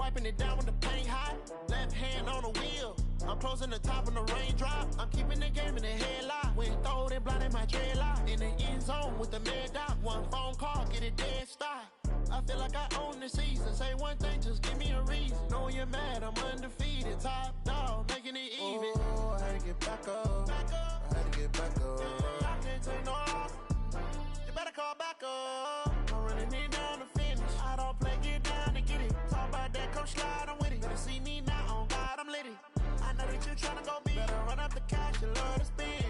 wiping it down when the paint hot. Left hand on the wheel. I'm closing the top on the raindrop. I'm keeping the game in the headlock. When throwed and blinded my dreadlock. In the end zone with the mad dot. One phone call, get it dead stop. I feel like I own the season. Say one thing, just give me a reason. Know you're mad, I'm undefeated. Top dog, making it even. Oh, I had to get back up. I had to get back up. I can't take no loss. You better call back up. I'm running it down to finish. I don't play, get down to get it. Talk about that, come slide, I'm with it. Better see me now, on God, I'm lit it. I know that you're trying to go big. Better run up the cash, you love to spend.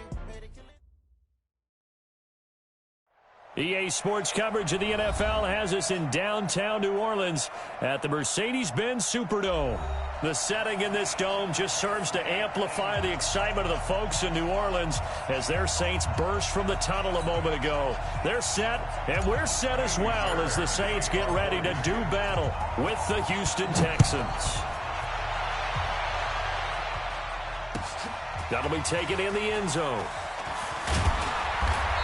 EA Sports coverage of the NFL has us in downtown New Orleans at the Mercedes-Benz Superdome. The setting in this dome just serves to amplify the excitement of the folks in New Orleans as their Saints burst from the tunnel a moment ago. They're set, and we're set as well as the Saints get ready to do battle with the Houston Texans. That'll be taken in the end zone.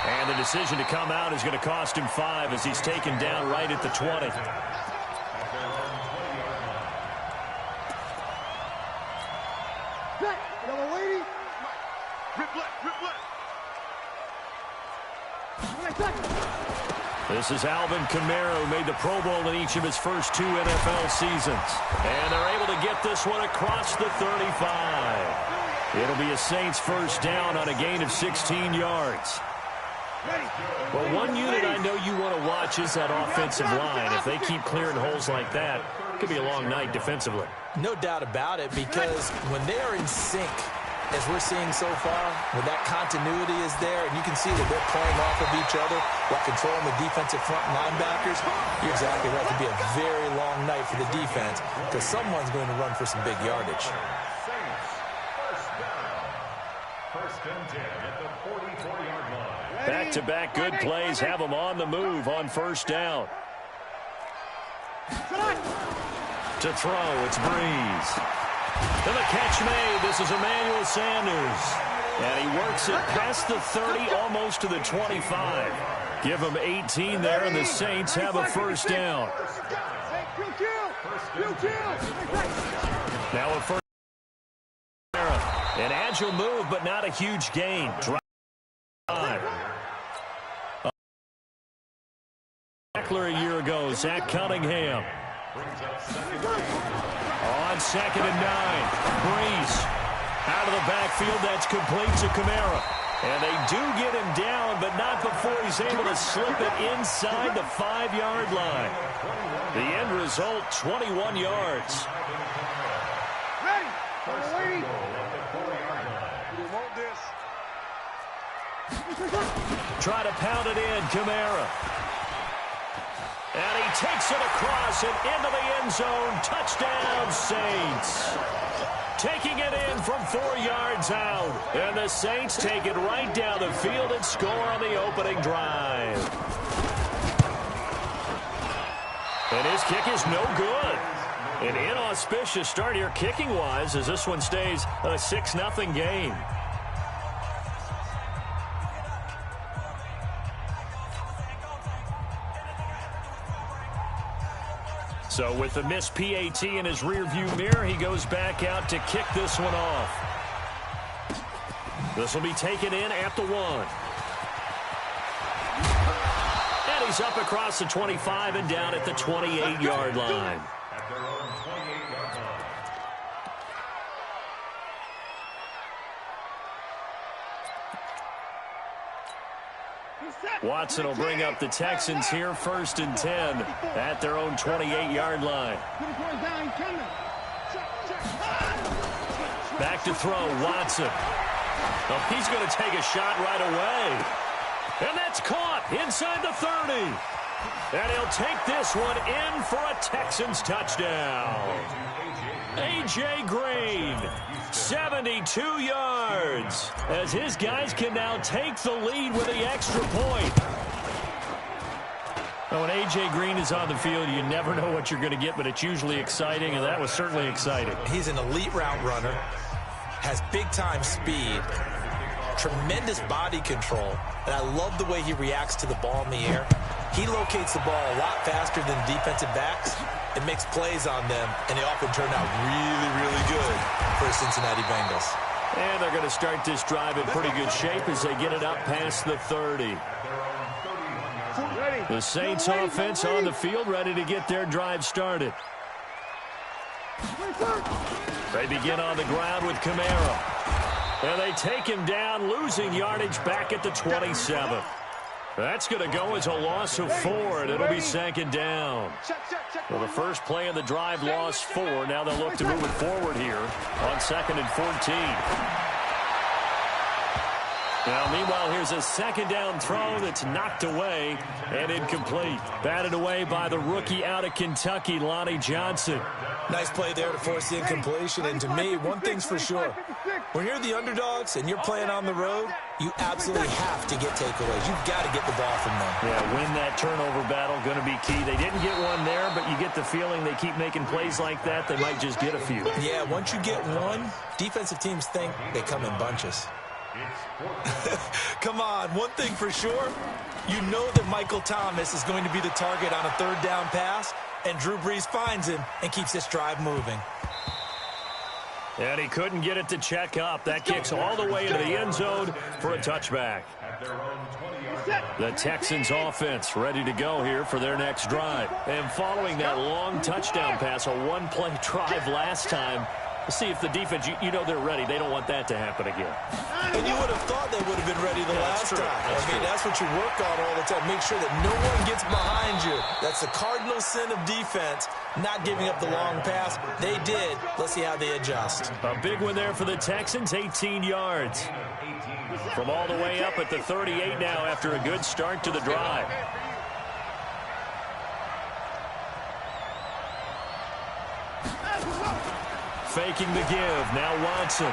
And the decision to come out is going to cost him 5 as he's taken down right at the 20. This is Alvin Kamara, who made the Pro Bowl in each of his first 2 NFL seasons. And they're able to get this one across the 35. It'll be a Saints first down on a gain of 16 yards. Well, one unit I know you want to watch is that offensive line. If they keep clearing holes like that, it could be a long night defensively. No doubt about it, because when they are in sync, as we're seeing so far, when that continuity is there, and you can see that they're playing off of each other while controlling the defensive front linebackers, you're exactly right. It could be a very long night for the defense because someone's going to run for some big yardage. First and 10 at the 44-yard line. Back-to-back good plays have them on the move on first down. To throw, it's Breeze. And the catch made. This is Emmanuel Sanders. And he works it past the 30, almost to the 25. Give him 18 there, and the Saints have a first down. Now a first. An agile move, but not a huge gain. Drive. Eckler a year ago, Zach Cunningham. On 2nd and 9. Breeze. Out of the backfield, that's complete to Kamara. And they do get him down, but not before he's able to slip it inside the 5-yard line. The end result, 21 yards. Try to pound it in, Kamara. And he takes it across and into the end zone. Touchdown, Saints. Taking it in from 4 yards out. And the Saints take it right down the field and score on the opening drive. And his kick is no good. An inauspicious start here kicking-wise as this one stays a 6-0 game. So with the missed PAT in his rearview mirror, he goes back out to kick this one off. This will be taken in at the 1. And he's up across the 25 and down at the 28-yard line. Watson will bring up the Texans here, 1st and 10 at their own 28-yard line. Back to throw, Watson. Oh, he's going to take a shot right away. And that's caught inside the 30. And he'll take this one in for a Texans touchdown. A.J. Green, 72 yards, as his guys can now take the lead with the extra point. Oh, when A.J. Green is on the field, you never know what you're going to get, but it's usually exciting, and that was certainly exciting. He's an elite route runner, has big-time speed, tremendous body control, and I love the way he reacts to the ball in the air. He locates the ball a lot faster than defensive backs, and makes plays on them, and they often turn out really, really good for the Cincinnati Bengals. And they're going to start this drive in pretty good shape as they get it up past the 30. The Saints offense on the field, ready to get their drive started. They begin on the ground with Kamara. And they take him down, losing yardage back at the 27. That's going to go as a loss of 4, and it'll be second down. Well, the first play of the drive lost 4. Now they'll look to move it forward here on 2nd and 14. Now, meanwhile, here's a second down throw that's knocked away and incomplete. Batted away by the rookie out of Kentucky, Lonnie Johnson. Nice play there to force the incompletion. And to me, one thing's for sure. When you're the underdogs and you're playing on the road, you absolutely have to get takeaways. You've got to get the ball from them. Yeah, win that turnover battle, going to be key. They didn't get one there, but you get the feeling they keep making plays like that, they might just get a few. Yeah, once you get one, defensive teams think they come in bunches. Come on, one thing for sure, you know that Michael Thomas is going to be the target on a third down pass, and Drew Brees finds him and keeps this drive moving. And he couldn't get it to check up. That kicks all the way into the end zone for a touchback. The Texans offense ready to go here for their next drive. And following that long touchdown pass, a one-play drive last time, let's see if the defense, you know they're ready. They don't want that to happen again. And you would have thought they would have been ready the last time. That's what you work on all the time. Make sure that no one gets behind you. That's the cardinal sin of defense, not giving up the long pass. They did. Let's see how they adjust. A big one there for the Texans, 18 yards. From all the way up at the 38 now after a good start to the drive. Faking the give. Now Watson.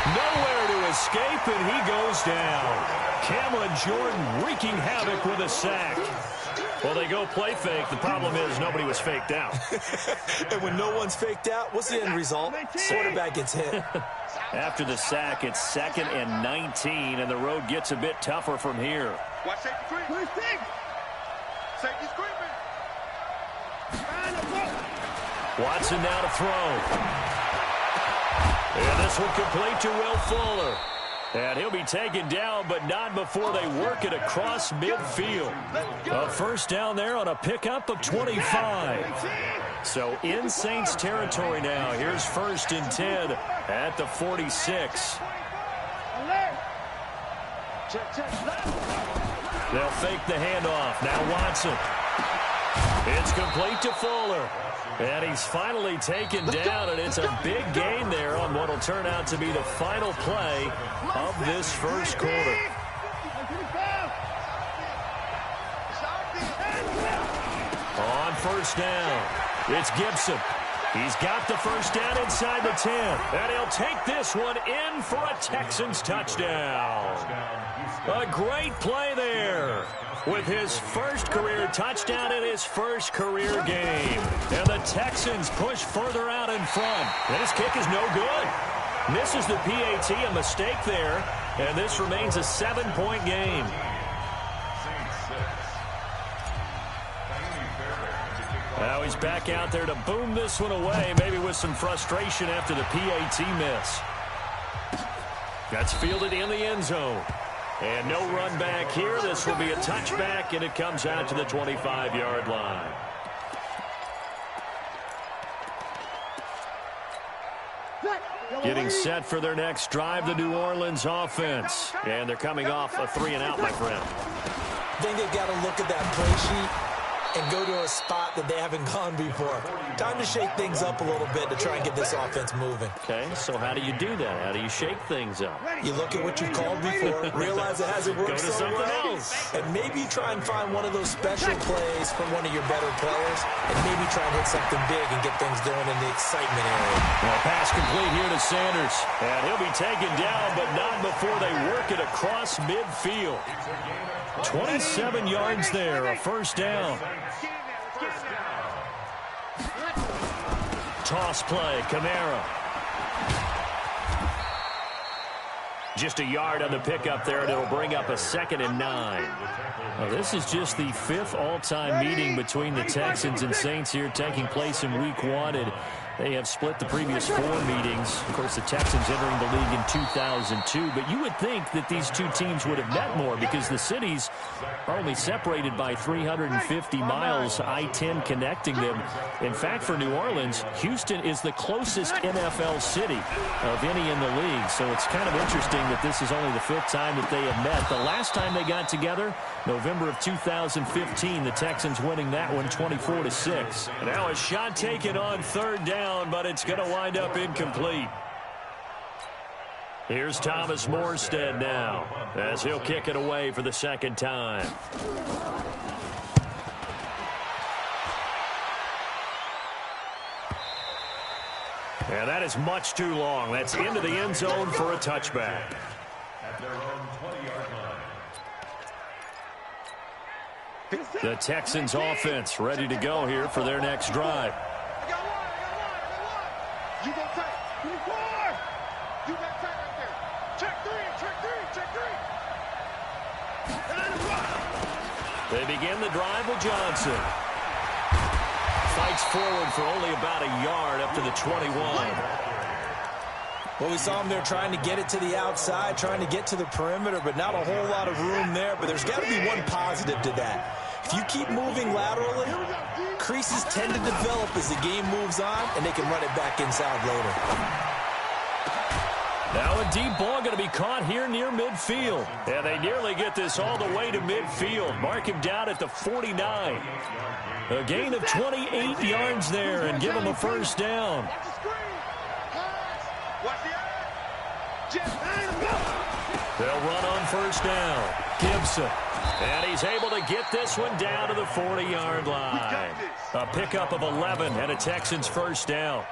Nowhere to escape, and he goes down. Cameron Jordan wreaking havoc with a sack. Well, they go play fake. The problem is nobody was faked out. And when no one's faked out, what's the end result? Quarterback gets hit. After the sack, it's 2nd and 19, and the road gets a bit tougher from here. Watch safety screen. Safety screen. Watson now to throw. And this will complete to Will Fuller. And he'll be taken down, but not before they work it across midfield. A first down there on a pickup of 25. So in Saints territory now. Here's 1st and 10 at the 46. They'll fake the handoff. Now Watson. It's complete to Fuller. And he's finally taken down, and it's a big gain there on what will turn out to be the final play of this first quarter. On first down, it's Gibson. He's got the first down inside the 10, and he'll take this one in for a Texans touchdown. A great play there with his first career touchdown in his first career game. And the Texans push further out in front. And his kick is no good. Misses the PAT, a mistake there, and this remains a 7-point game. Now he's back out there to boom this one away, maybe with some frustration after the PAT miss. That's fielded in the end zone. And no run back here. This will be a touchback, and it comes out to the 25-yard line. Getting set for their next drive, the New Orleans offense. And they're coming off a 3-and-out, my friend. I think they've got to look at that play sheet and go to a spot that they haven't gone before. Time to shake things up a little bit to try and get this offense moving. Okay, so how do you do that? How do you shake things up? You look at what you've called before, realize it hasn't worked Go to so something well, else. and maybe try and find one of those special plays from one of your better players, and maybe try and hit something big and get things going in the excitement area. Well, pass complete here to Sanders. And he'll be taken down, but not before they work it across midfield. 27 yards there, a first down. Toss play, Kamara. Just a yard on the pickup there, and it'll bring up a 2nd and 9. Well, this is just the 5th all-time meeting between the Texans and Saints here, taking place in Week 1. And they have split the previous 4 meetings. Of course, the Texans entering the league in 2002. But you would think that these two teams would have met more because the cities are only separated by 350 miles, I-10 connecting them. In fact, for New Orleans, Houston is the closest NFL city of any in the league. So it's kind of interesting that this is only the 5th time that they have met. The last time they got together, November of 2015, the Texans winning that one 24-6. Now a shot taken on 3rd down, but it's going to wind up incomplete. Here's Thomas Morstead now as he'll kick it away for the 2nd time. And that is much too long. That's into the end zone for a touchback. At their own 20-yard line. The Texans offense ready to go here for their next drive. I got one. You go tight. You got tight right there. Check 3. They begin the drive with Johnson. Fights forward for only about a yard up to the 21. Well, we saw him there trying to get it to the outside, trying to get to the perimeter, but not a whole lot of room there. But there's got to be one positive to that. If you keep moving laterally, creases tend to develop as the game moves on, and they can run it back inside later. Now a deep ball going to be caught here near midfield. And they nearly get this all the way to midfield. Mark him down at the 49. A gain of 28 yards there and give him a 1st down. They'll run on 1st down. Gibson. And he's able to get this one down to the 40-yard line. A pickup of 11 and a Texans 1st down.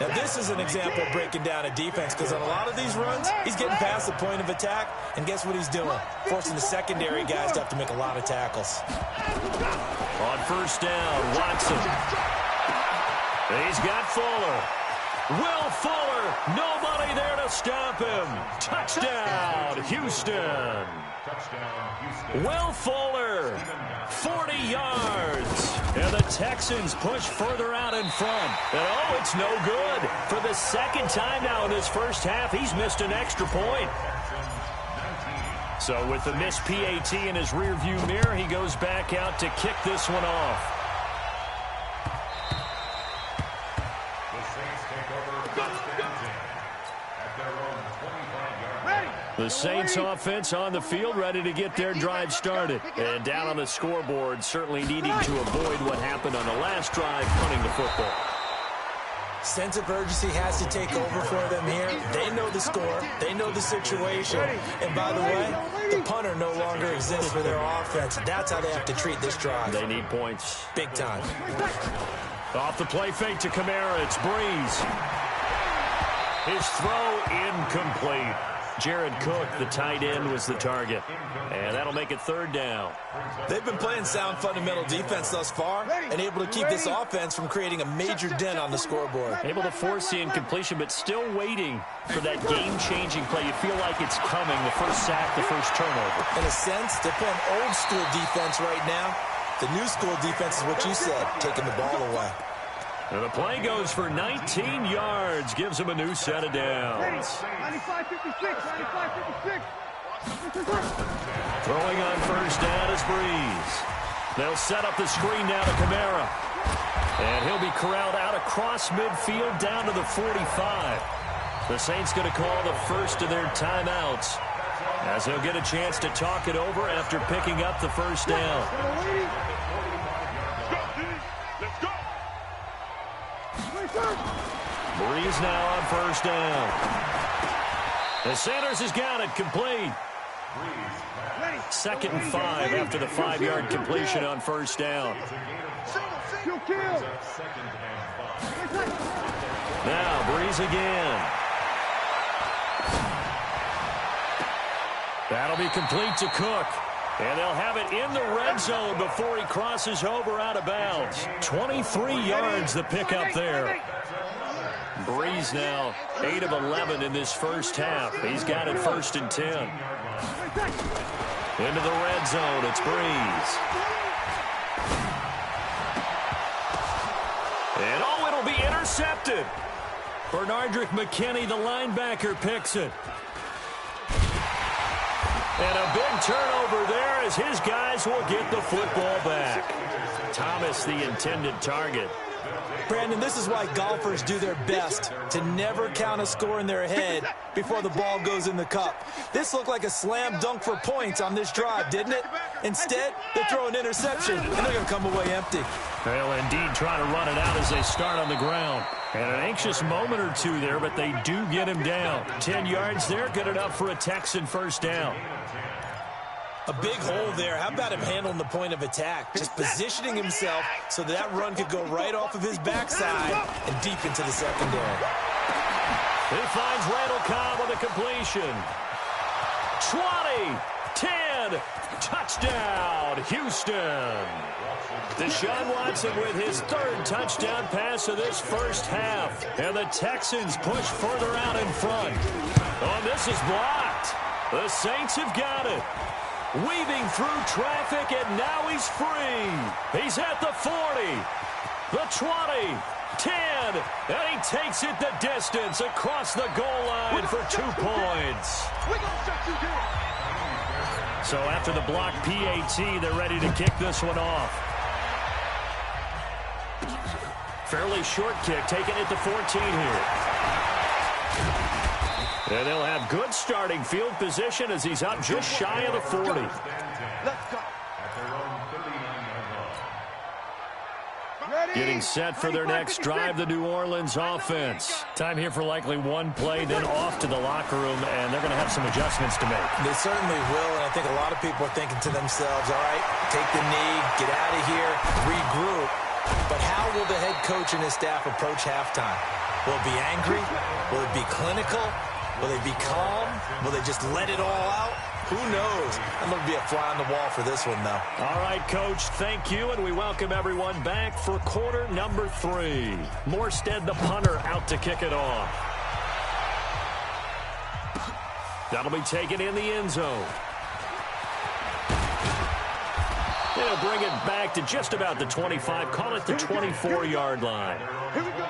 Now, this is an example of breaking down a defense because on a lot of these runs, he's getting past the point of attack, and guess what he's doing? Forcing the secondary guys to have to make a lot of tackles. On 1st down, Watson. He's got Fuller. Will Fuller, nobody there to stop him. Touchdown, Houston. Will Fuller, 40 yards. And the Texans push further out in front. And oh, it's no good. For the 2nd time now in this 1st half, he's missed an extra point. So with the missed PAT in his rearview mirror, he goes back out to kick this one off. The Saints offense on the field ready to get their drive started. And down on the scoreboard, certainly needing to avoid what happened on the last drive, punting the football. Sense of urgency has to take over for them here. They know the score. They know the situation. And by the way, the punter no longer exists for their offense. That's how they have to treat this drive. They need points. Big time. Off the play fake to Kamara. It's Breeze. His throw incomplete. Jared Cook, the tight end, was the target. And that'll make it 3rd down. They've been playing sound fundamental defense thus far and able to keep this offense from creating a major dent on the scoreboard. Able to force the incompletion, but still waiting for that game-changing play. You feel like it's coming, the 1st sack, the 1st turnover. In a sense, they're playing old-school defense right now. The new school defense is what you said, taking the ball away. And the play goes for 19 yards, gives him a new set of downs. 95-56. Throwing on 1st down is Breeze. They'll set up the screen now to Kamara. And he'll be corralled out across midfield down to the 45. The Saints going to call the 1st of their timeouts as he'll get a chance to talk it over after picking up the 1st down. Breeze now on 1st down. The Sanders has got it complete. 2nd and 5 after the 5-yard completion on 1st down. Now Breeze again. That'll be complete to Cook. And they'll have it in the red zone before he crosses over out of bounds. 23 yards the pickup there. Breeze now 8 of 11 in this first half. He's got it 1st and 10. Into the red zone, it's Breeze. And it'll be intercepted. Bernardrick McKinney, the linebacker, picks it. And a big turnover there as his guys will get the football back. Thomas, the intended target. Brandon, this is why golfers do their best to never count a score in their head before the ball goes in the cup. This looked like a slam dunk for points on this drive, didn't it? Instead, they throw an interception, and they're going to come away empty. They'll indeed try to run it out as they start on the ground. And an anxious moment or two there, but they do get him down. 10 yards there, good enough for a Texan first down. A big hole there. How about him handling the point of attack? Just positioning himself so that run could go right off of his backside and deep into the secondary. He finds Randall Cobb with a completion. 20, 10, touchdown, Houston. Deshaun Watson with his 3rd touchdown pass of this first half. And the Texans push further out in front. Oh, this is blocked. The Saints have got it. Weaving through traffic, and now he's free. He's at the 40, the 20, 10, and he takes it the distance across the goal line for 2 points. So after the block PAT, they're ready to kick this one off. Fairly short kick, taking it to 14 here. And they'll have good starting field position as he's up just shy of the 40. Let's go. Getting set for their next drive, the New Orleans offense. Time here for likely one play, then off to the locker room, and they're going to have some adjustments to make. They certainly will, and I think a lot of people are thinking to themselves, all right, take the knee, get out of here, regroup. But how will the head coach and his staff approach halftime? Will it be angry? Will it be clinical? Will they be calm? Will they just let it all out? Who knows? I'm going to be a fly on the wall for this one, though. All right, Coach, thank you, and we welcome everyone back for quarter number 3. Morstead, the punter, out to kick it off. That'll be taken in the end zone. They'll bring it back to just about the 25, call it the 24-yard line. Here we go.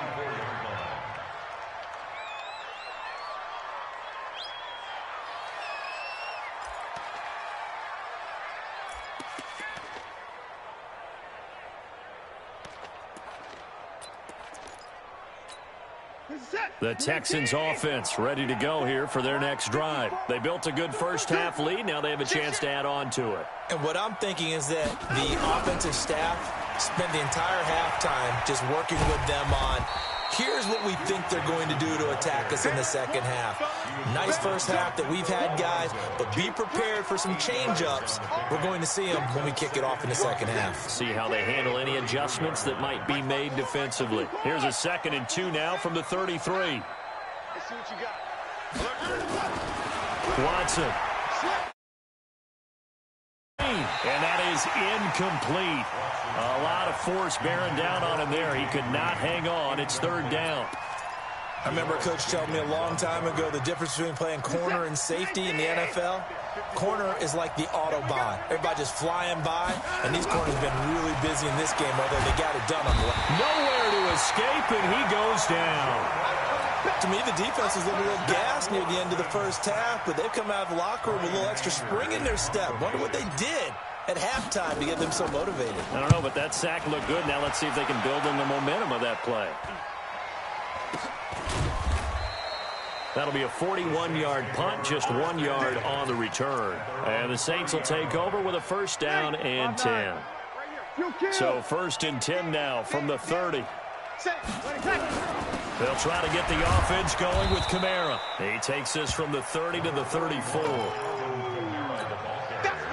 The Texans offense ready to go here for their next drive. They built a good first half lead. Now they have a chance to add on to it. And what I'm thinking is that the offensive staff spent the entire halftime just working with them on, here's what we think they're going to do to attack us in the second half. Nice first half that we've had, guys, but be prepared for some change-ups. We're going to see them when we kick it off in the second half. See how they handle any adjustments that might be made defensively. Here's a 2nd and 2 now from the 33. Let's see what you got. Watson. And that is incomplete. A lot of force bearing down on him there. He could not hang on. It's 3rd down. I remember a coach telling me a long time ago the difference between playing corner and safety in the NFL. Corner is like the Autobahn. Everybody just flying by, and these corners have been really busy in this game, although they got it done on the left. Nowhere to escape, and he goes down. To me, the defense was a little gas near the end of the first half, but they've come out of the locker room with a little extra spring in their step. Wonder what they did at halftime to get them so motivated. I don't know, but that sack looked good. Now let's see if they can build on the momentum of that play. That'll be a 41-yard punt, just 1 yard on the return. And the Saints will take over with a 1st down and 10. So 1st and 10 now from the 30. They'll try to get the offense going with Kamara. He takes this from the 30 to the 34.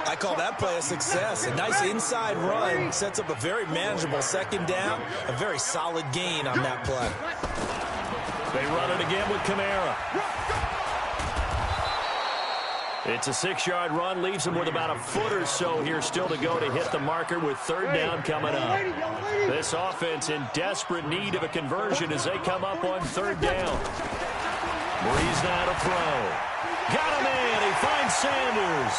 I call that play a success. A nice inside run sets up a very manageable 2nd down. A very solid gain on that play. They run it again with Kamara. It's a 6-yard run, leaves him with about a foot or so here still to go to hit the marker with third down coming up. This offense in desperate need of a conversion as they come up on third down. Breeze now to throw. Got a man. He finds Sanders.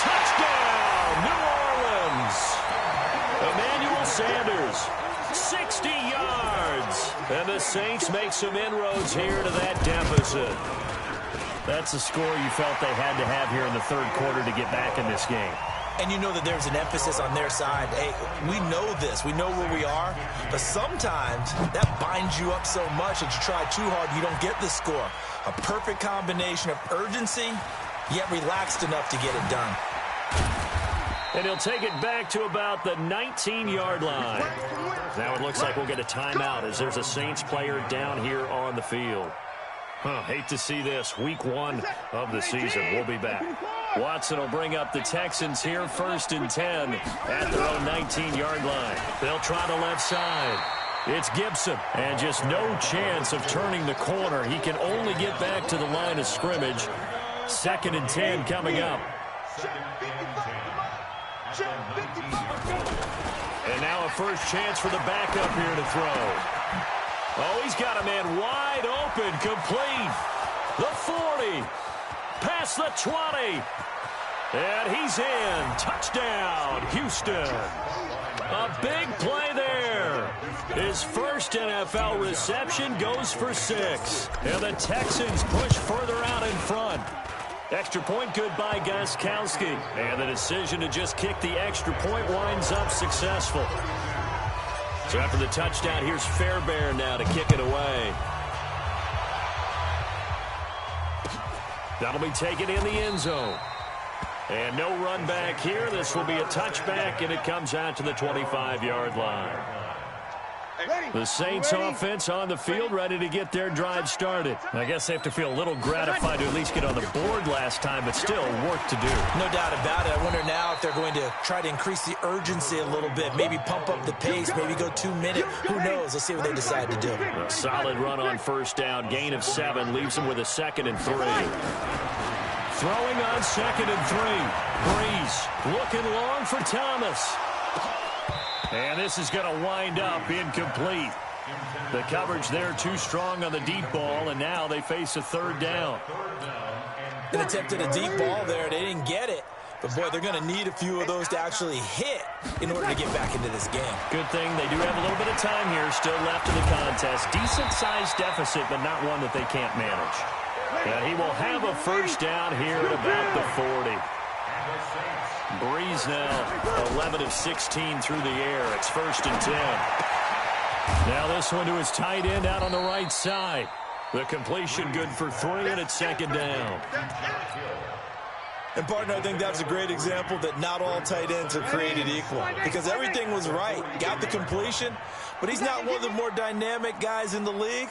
Touchdown, New Orleans. Emmanuel Sanders, 60 yards. And the Saints make some inroads here to that deficit. That's a score you felt they had to have here in the third quarter to get back in this game. And you know that there's an emphasis on their side. Hey, we know this. We know where we are. But sometimes that binds you up so much that you try too hard, you don't get the score. A perfect combination of urgency, yet relaxed enough to get it done. And he'll take it back to about the 19-yard line. Now it looks like we'll get a timeout as there's a Saints player down here on the field. Hate to see this. Week 1 of the season. We'll be back. Watson will bring up the Texans here, 1st and 10 at their own 19-yard line. They'll try the left side. It's Gibson, and just no chance of turning the corner. He can only get back to the line of scrimmage. 2nd and 10 coming up. And now a first chance for the backup here to throw. Oh, he's got a man wide open, complete. The 40, past the 20. And he's in. Touchdown, Houston. A big play there. His first NFL reception goes for 6. And the Texans push further out in front. Extra point good by Gostkowski. And the decision to just kick the extra point winds up successful. So after the touchdown, here's Fairbairn now to kick it away. That'll be taken in the end zone. And no run back here. This will be a touchback, and it comes out to the 25-yard line. The Saints offense on the field, ready to get their drive started. I guess they have to feel a little gratified to at least get on the board last time, but still work to do. No doubt about it. I wonder now if they're going to try to increase the urgency a little bit, maybe pump up the pace, maybe go 2 minute. Who knows? Let's see what they decide to do. A solid run on first down, gain of 7, leaves them with a 2nd and 3. Throwing on 2nd and 3. Breeze looking long for Thomas. And this is going to wind up incomplete. The coverage there too strong on the deep ball, and now they face a third down. An attempt at a deep ball there. They didn't get it. But, boy, they're going to need a few of those to actually hit in order to get back into this game. Good thing they do have a little bit of time here still left in the contest. Decent-sized deficit, but not one that they can't manage. And he will have a first down here at about the 40. Breeze now 11 of 16 through the air. It's 1st and 10. Now this one to his tight end out on the right side. The completion good for 3, and it's 2nd down. And, partner, I think that's a great example that not all tight ends are created equal. Because everything was right. Got the completion, but he's not one of the more dynamic guys in the league.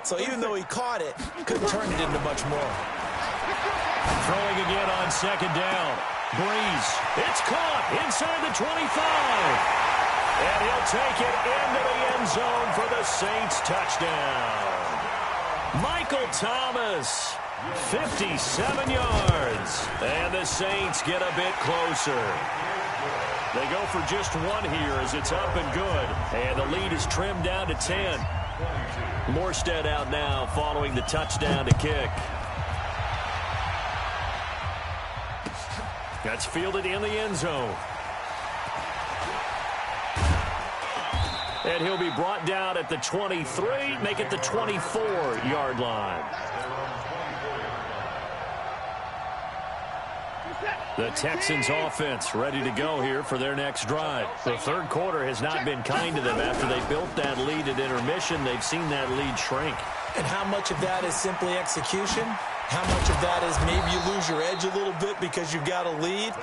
So even though he caught it, couldn't turn it into much more. Throwing again on 2nd down. Breeze. It's caught inside the 25. And he'll take it into the end zone for the Saints touchdown. Michael Thomas, 57 yards. And the Saints get a bit closer. They go for just 1 here as it's up and good. And the lead is trimmed down to 10. Morstead out now following the touchdown to kick. That's fielded in the end zone. And he'll be brought down at the 23, make it the 24-yard line. The Texans offense ready to go here for their next drive. The third quarter has not been kind to them. After they built that lead at intermission, they've seen that lead shrink. And how much of that is simply execution? How much of that is maybe you lose your edge a little bit because you've got a lead?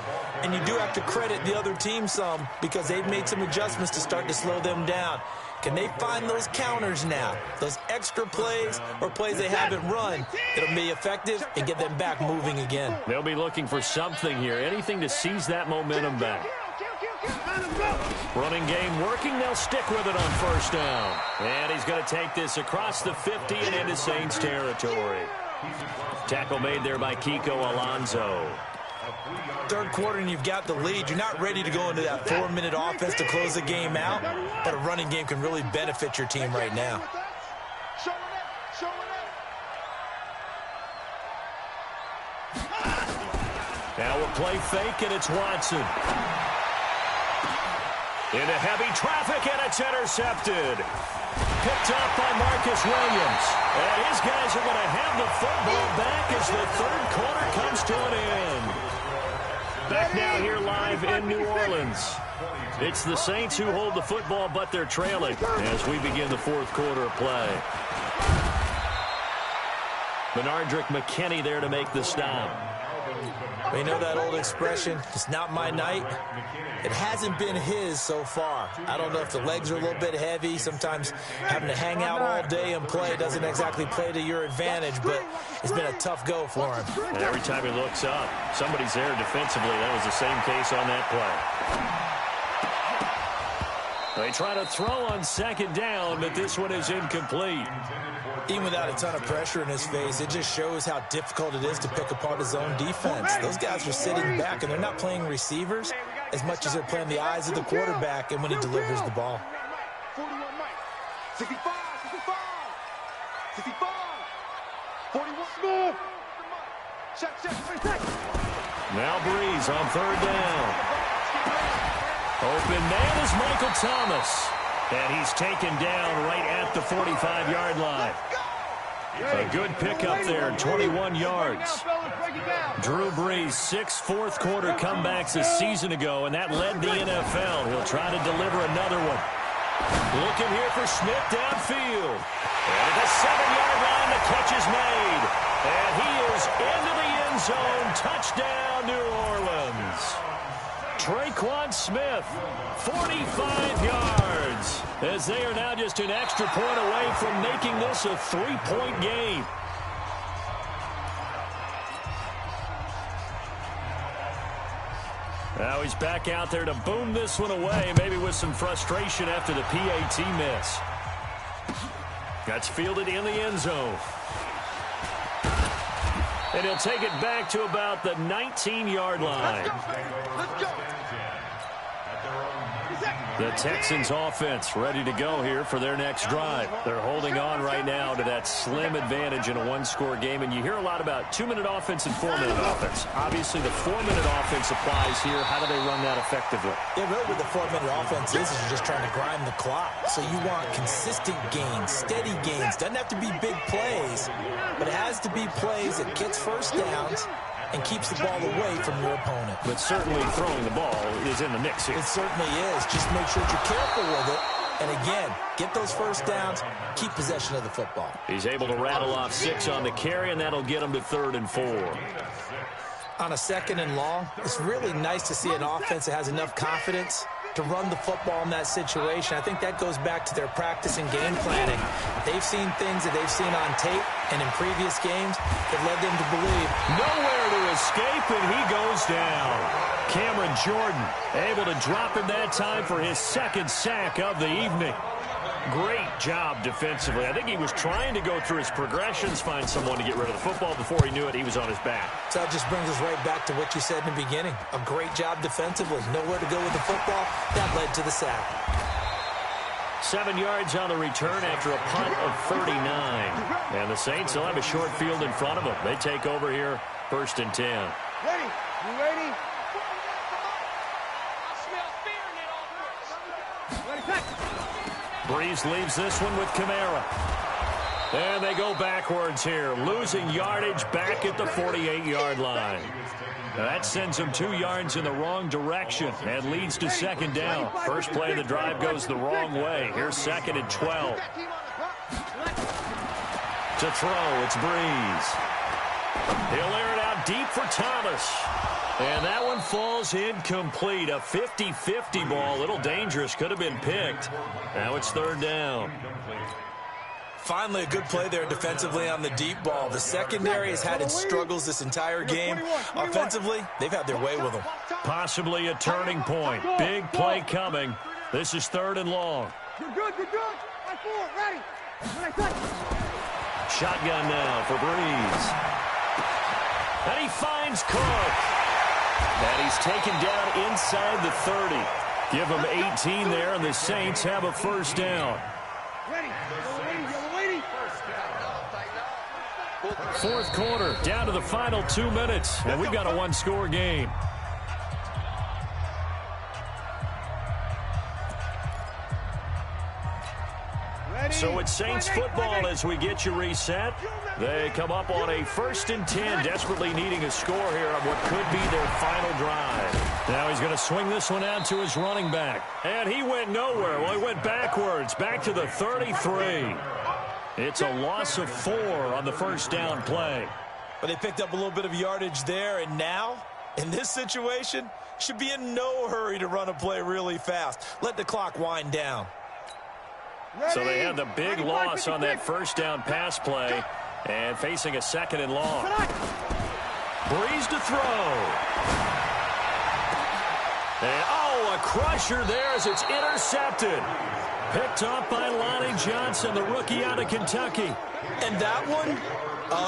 And you do have to credit the other team some because they've made some adjustments to start to slow them down. Can they find those counters now, those extra plays or plays they haven't run that'll be effective and get them back moving again? They'll be looking for something here, anything to seize that momentum back. Running game working, they'll stick with it on first down. And he's going to take this across the 50 and into Saints territory. Tackle made there by Kiko Alonso. Third quarter and you've got the lead. You're not ready to go into that 4-minute offense to close the game out, but a running game can really benefit your team right now. Now we'll play fake, and it's Watson. Into heavy traffic, and it's intercepted. Picked up by Marcus Williams. And his guys are going to have the football back as the third quarter comes to an end. Back now here live in New Orleans. It's the Saints who hold the football, but they're trailing as we begin the fourth quarter of play. Benardrick McKinney there to make the stop. Well, you know that old expression, it's not my night. It hasn't been his so far. I don't know if the legs are a little bit heavy. Sometimes having to hang out all day and play doesn't exactly play to your advantage, but it's been a tough go for him. And every time he looks up, somebody's there defensively. That was the same case on that play. They try to throw on second down, but this one is incomplete. Even without a ton of pressure in his face, it just shows how difficult it is to pick apart his own defense. Those guys are sitting back, and they're not playing receivers as much as they're playing the eyes of the quarterback and when he delivers the ball. 41 Mike. 65, 65, 41 Smith. Check. Now Breeze on third down. Open man is Michael Thomas. And he's taken down right at the 45-yard line. A good pickup there, 21 yards. Drew Brees, 6 fourth-quarter comebacks a season ago, and that led the NFL. He'll try to deliver another one. Looking here for Smith downfield. And at the 7-yard line, the catch is made. And he is into the end zone. Touchdown, New Orleans. Traquan Smith, 45 yards, as they are now just an extra point away from making this a 3-point game. Now he's back out there to boom this one away, maybe with some frustration after the PAT miss. That's fielded in the end zone. And he'll take it back to about the 19-yard line. Let's go. The Texans offense ready to go here for their next drive. They're holding on right now to that slim advantage in a one-score game. And you hear a lot about 2-minute offense and 4-minute offense. Obviously, the 4-minute offense applies here. How do they run that effectively? Yeah, really what the 4-minute offense is you're just trying to grind the clock. So you want consistent gains, steady gains. Doesn't have to be big plays, but it has to be plays that gets first downs and keeps the ball away from your opponent. But certainly throwing the ball is in the mix here. It certainly is. Just make sure that you're careful with it. And again, get those first downs, keep possession of the football. He's able to rattle off 6 on the carry, and that'll get him to 3rd and 4. On a 2nd and long, it's really nice to see an offense that has enough confidence to run the football in that situation. I think that goes back to their practice and game planning. They've seen things that they've seen on tape and in previous games that led them to believe. Nowhere to escape, and he goes down. Cameron Jordan able to drop him that time for his 2nd sack of the evening. Great job defensively. I think he was trying to go through his progressions, find someone to get rid of the football. Before he knew it, he was on his back. So that just brings us right back to what you said in the beginning. A great job defensively. Nowhere to go with the football. That led to the sack. 7 yards on the return after a punt of 39. And the Saints will have a short field in front of them. They take over here, 1st and 10. Ready? You ready? Breeze leaves this one with Kamara. And they go backwards here, losing yardage back at the 48-yard line. Now that sends them 2 yards in the wrong direction and leads to 2nd down. First play of the drive goes the wrong way. Here's 2nd and 12. To throw, it's Breeze. He'll air it out deep for Thomas. And that one falls incomplete. A 50-50 ball. A little dangerous. Could have been picked. Now it's 3rd down. Finally, a good play there defensively on the deep ball. The secondary has had its struggles this entire game. Offensively, they've had their way with them. Possibly a turning point. Big play coming. This is 3rd and long. You're good. Right forward. Ready. Shotgun now for Breeze. And he finds Cook. And he's taken down inside the 30. Give him 18 there, and the Saints have a first down. Fourth quarter, down to the final 2 minutes, and we've got a one-score game. So it's Saints football as we get you reset. They come up on a 1st and 10, desperately needing a score here on what could be their final drive. Now he's going to swing this one out to his running back. And he went nowhere. Well, he went backwards, back to the 33. It's a loss of 4 on the first down play. But they picked up a little bit of yardage there, and now, in this situation, should be in no hurry to run a play really fast. Let the clock wind down. So they had the big loss on that first down pass play and facing a 2nd and long. Breeze to throw. And, a crusher there as it's intercepted. Picked up by Lonnie Johnson, the rookie out of Kentucky. And that one,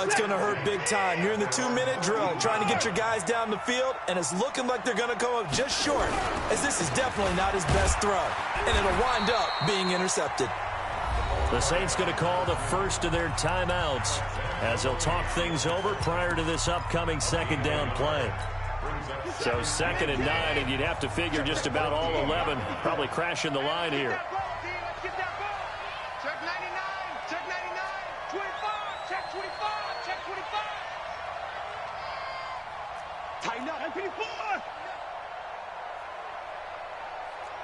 it's going to hurt big time. You're in the 2-minute drill trying to get your guys down the field, and it's looking like they're going to come up just short, as this is definitely not his best throw. And it'll wind up being intercepted. The Saints going to call the first of their timeouts as they'll talk things over prior to this upcoming 2nd down play. So 2nd and 9, and you'd have to figure just about all 11 probably crashing the line here. Check 99, check 99, 25, check 25, check 25. Tighten up, 54.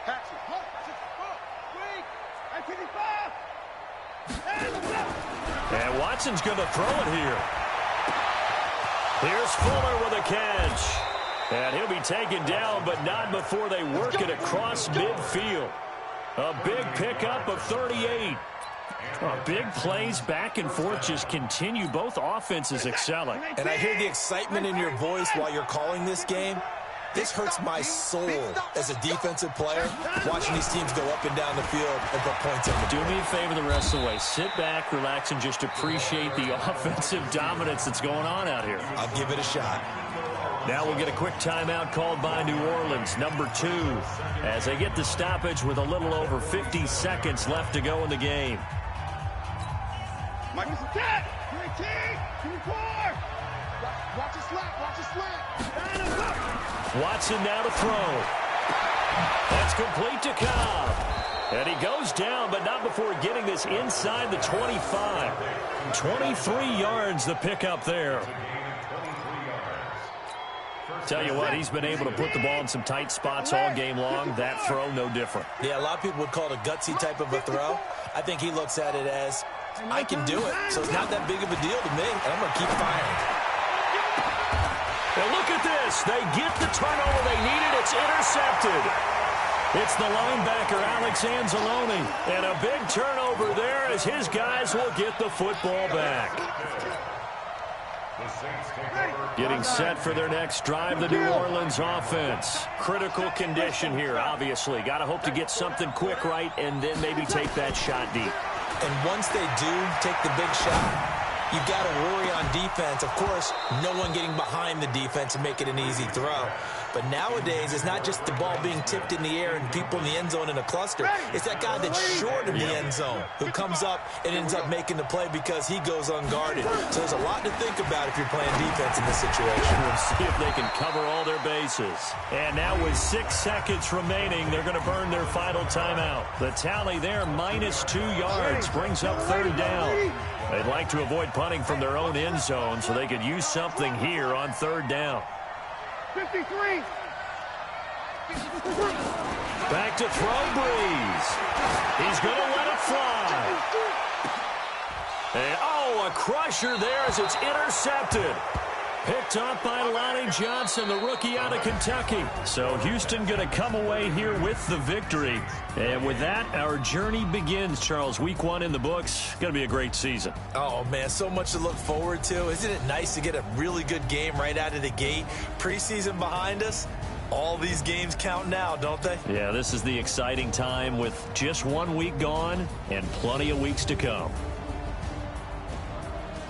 Pass it, hold, wait, 55. And Watson's going to throw it here. Here's Fuller with a catch. And he'll be taken down, but not before they work it across midfield. A big pickup of 38. Big plays back and forth just continue. Both offenses excelling. And I hear the excitement in your voice while you're calling this game. This hurts my soul as a defensive player, watching these teams go up and down the field and put points on the board. Do me a favor the rest of the way. Sit back, relax, and just appreciate the offensive dominance that's going on out here. I'll give it a shot. Now we'll get a quick timeout called by New Orleans, number 2, as they get the stoppage with a little over 50 seconds left to go in the game. Watch it slap, watch it slap. Watson now to throw. That's complete to Cobb. And he goes down, but not before getting this inside the 25. 23 yards the pickup there. Tell you what, he's been able to put the ball in some tight spots all game long. That throw, no different. Yeah, a lot of people would call it a gutsy type of a throw. I think he looks at it as, I can do it, so it's not that big of a deal to me, and I'm going to keep firing. Now look at this. They get the turnover they needed. It's intercepted. It's the linebacker, Alex Anzalone. And a big turnover there as his guys will get the football back. Getting set for their next drive, the New Orleans offense. Critical condition here, obviously. Got to hope to get something quick right and then maybe take that shot deep. And once they do take the big shot, you've got to worry on defense. Of course, no one getting behind the defense and make it an easy throw. But nowadays, it's not just the ball being tipped in the air and people in the end zone in a cluster. It's that guy that's short of the end zone who comes up and ends up making the play because he goes unguarded. So there's a lot to think about if you're playing defense in this situation. We'll see if they can cover all their bases. And now with 6 seconds remaining, they're going to burn their final timeout. The tally there, -2 yards, brings up 3rd down. They'd like to avoid punting from their own end zone so they could use something here on 3rd down. 53. Back to throw, Breeze. He's going to let it fly. And, a crusher there as it's intercepted. Picked up by Lonnie Johnson, the rookie out of Kentucky. So Houston going to come away here with the victory. And with that, our journey begins, Charles. Week 1 in the books. Going to be a great season. Oh, man, so much to look forward to. Isn't it nice to get a really good game right out of the gate? Preseason behind us. All these games count now, don't they? Yeah, this is the exciting time with just 1 week gone and plenty of weeks to come.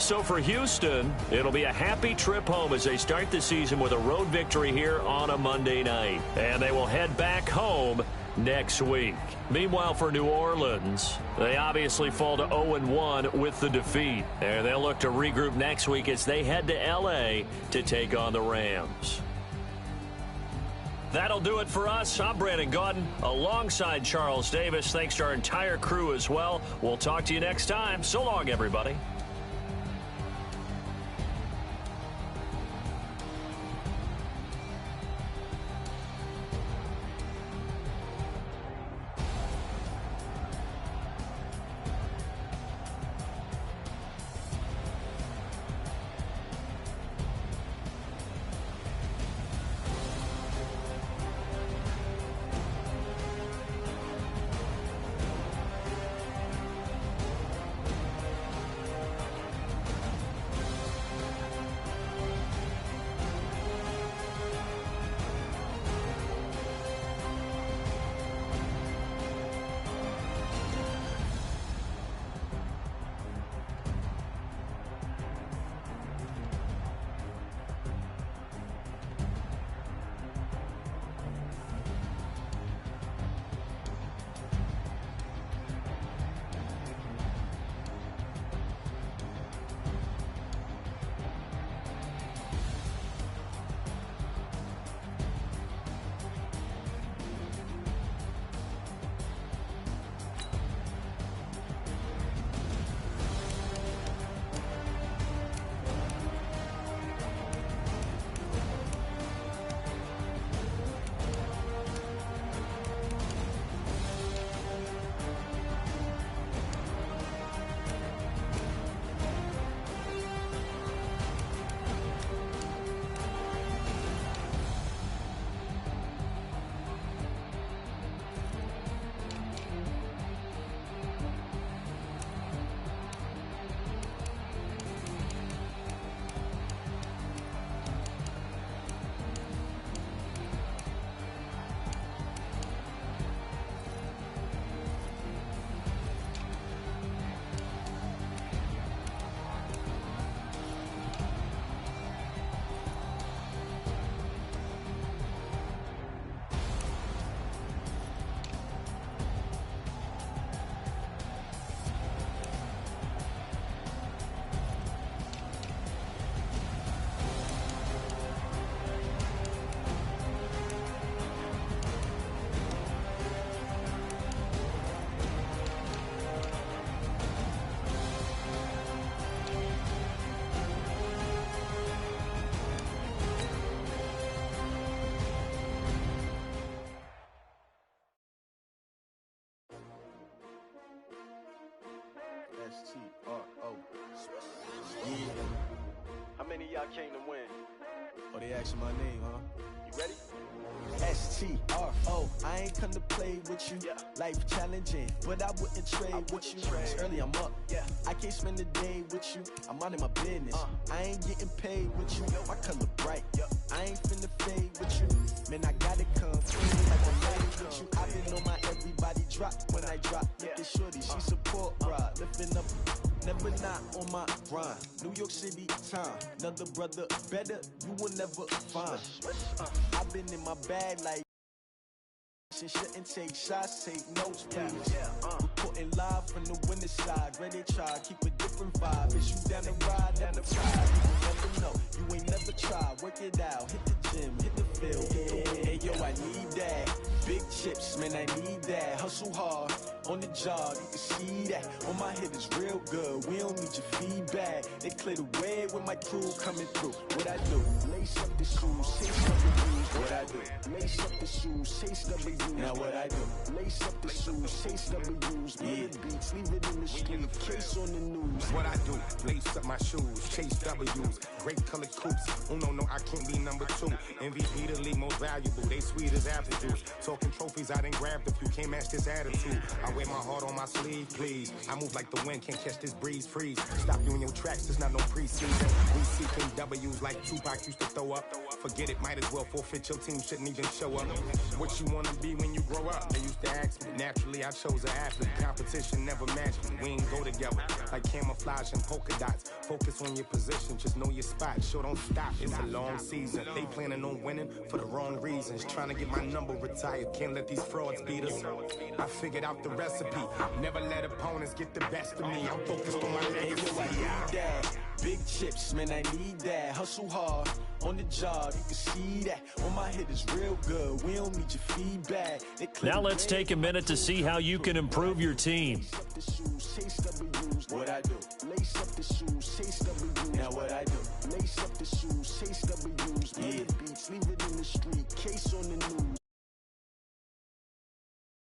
So for Houston, it'll be a happy trip home as they start the season with a road victory here on a Monday night. And they will head back home next week. Meanwhile, for New Orleans, they obviously fall to 0-1 with the defeat. And they'll look to regroup next week as they head to L.A. to take on the Rams. That'll do it for us. I'm Brandon Gaudin alongside Charles Davis. Thanks to our entire crew as well. We'll talk to you next time. So long, everybody. SgAntb601's. Yeah. How many of y'all came to win? Oh, they asking my name, huh? You ready? SgAntb601. I ain't come to play with you. Yeah. Life challenging, but I wouldn't trade with you. It's early, I'm up. Yeah. I can't spend the day with you. I'm minding my business. I ain't getting paid with you. My color bright. I ain't finna fade with you. Man, I gotta come clean like I'm ready with you. I been on my everybody drop when I drop. Look at shorty, she support ride. Lifting up, never not on my grind. New York City time. Another brother better, you will never find. I've been in my bag like shouldn't take shots, take notes, please. Reporting live from the winter side. Ready to try, keep a different vibe. Is you down the ride, down the ride? You will never know, you ain't never tried. Work it out, hit the gym, hit the field, hit the wind. Hey yo, I need that. Big chips, man, I need that. Hustle hard, on the job, you can see that. On my head is real good, we don't need your feedback. They clear the way with my crew coming through. What I do? Lace up the shoes, chase up the blues. What I do? Lace up the shoes, chase up the blues. Now what I do? Lace up the shoes, chase W's. Yeah. Beats, leave it in the street, case on the news. What I do? Lace up my shoes, chase W's. Great color coops. Oh no, I can't be number 2. MVP the league most valuable. They sweet as apple juice. Talking trophies, I done grabbed a few. Can't match this attitude. I wear my heart on my sleeve, please. I move like the wind, can't catch this breeze, freeze. Stop you in your tracks, there's not no preseason. We seeking W's like Tupac used to throw up. Forget it, might as well forfeit. Your team shouldn't even show up. What you wanna be when you grow up? They used to ask me. Naturally, I chose an athlete. Competition never never match me. We ain't go together like camouflage and polka dots. Focus on your position, just know your spot. Sure, don't stop, it's a long season. They planning on winning for the wrong reasons. Trying to get my number retired, can't let these frauds beat us. I figured out the recipe, never let opponents get the best of me. I'm focused on my legacy. Big chips, man, I need that. Hustle hard on the job, you can see that. On my head is real good, we don't need your feedback. Now let's take a minute to see how you can improve your team. What I do? Lace up the shoes, chase W's. Now what I do? Lace up the shoes, chase W's. Yeah. Beats, leave it in the street, case on the news.